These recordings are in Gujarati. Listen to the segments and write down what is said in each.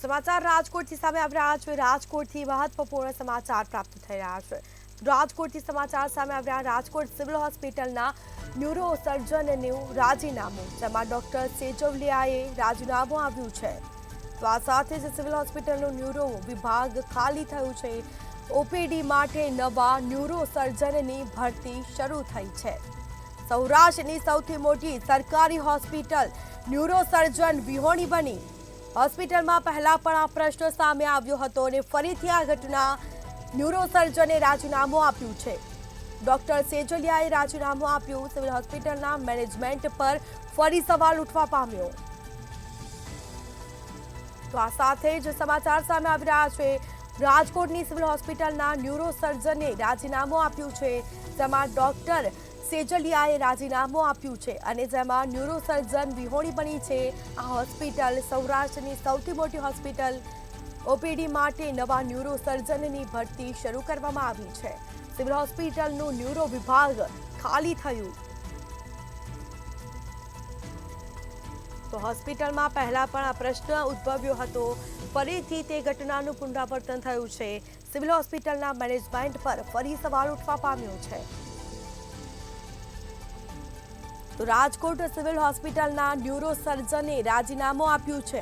સમાચાર રાજકોટથી સામે આવી રહ્યા છે। રાજકોટથી મહત્વપૂર્ણ સમાચાર પ્રાપ્ત થઈ રહ્યા છે। રાજકોટથી સમાચાર સામે આવી રહ્યા। રાજકોટ સિવિલ હોસ્પિટલના ન્યુરો સર્જનનું રાજીનામું, જેમાં ડોક્ટર સેજવલિયાએ રાજીનામું આપ્યું છે। તો આ સાથે જ સિવિલ હોસ્પિટલનું ન્યુરો વિભાગ ખાલી થયું છે। ઓપીડી માટે નવા ન્યુરો સર્જનની ભરતી શરૂ થઈ છે। સૌરાષ્ટ્રની સૌથી મોટી સરકારી હોસ્પિટલ ન્યુરો સર્જન વિહોણી બની। હોસ્પિટલમાં પહેલા પણ આ પ્રશ્ન સામે આવ્યો હતો અને ફરીથી આ ઘટના ન્યુરો સર્જને રાજીનામું આપ્યું છે। ડોક્ટર સેજલિયાએ રાજીનામું આપ્યું। સિવિલ હોસ્પિટલના મેનેજમેન્ટ પર ફરી સવાલ ઉઠવા પામ્યો। તો આ સાથે જ સમાચાર સામે આવી રહ્યા છે। રાજકોટની સિવિલ હોસ્પિટલના ન્યુરો સર્જને રાજીનામું આપ્યું છે, જેમાં ડોક્ટર સેજલિયાએ રાજીનામું આપ્યું છે અને જેમાં ન્યુરો સર્જન વિહોણી બની છે। આ હોસ્પિટલ સૌરાષ્ટ્રની સૌથી મોટી હોસ્પિટલ। ઓપીડી માટે નવા ન્યુરો સર્જનની ભરતી શરૂ કરવામાં આવી છે। સિવિલ હોસ્પિટલનું ન્યુરો વિભાગ ખાલી થયું। તો હોસ્પિટલમાં પહેલા પણ આ પ્રશ્ન ઉદ્ભવ્યો હતો, ફરીથી તે ઘટનાનું પુનરાવર્તન થયું છે। સિવિલ હોસ્પિટલના મેનેજમેન્ટ પર ફરી સવાલ ઉઠવા પામ્યો છે। તો રાજકોટ સિવિલ હોસ્પિટલના ન્યુરો સર્જને રાજીનામું આપ્યું છે।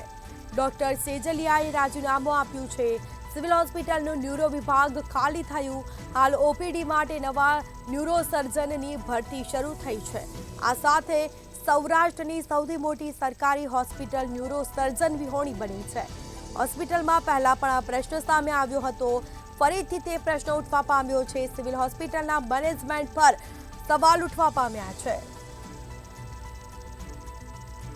ડોક્ટર સેજલિયાએ રાજીનામું આપ્યું છે। સિવિલ હોસ્પિટલનું ન્યુરો વિભાગ ખાલી થયું। હાલ ઓપીડી માટે નવા ન્યુરો સર્જનની ભરતી શરૂ થઈ છે। આ સાથે સૌરાષ્ટ્રની સૌથી મોટી સરકારી હોસ્પિટલ ન્યુરો સર્જન વિહોણી બની છે। હોસ્પિટલમાં પહેલા પણ આ પ્રશ્ન સામે આવ્યો હતો, ફરીથી તે પ્રશ્ન ઉઠવા પામ્યો છે। સિવિલ હોસ્પિટલના મેનેજમેન્ટ પર સવાલ ઉઠવા પામ્યા છે।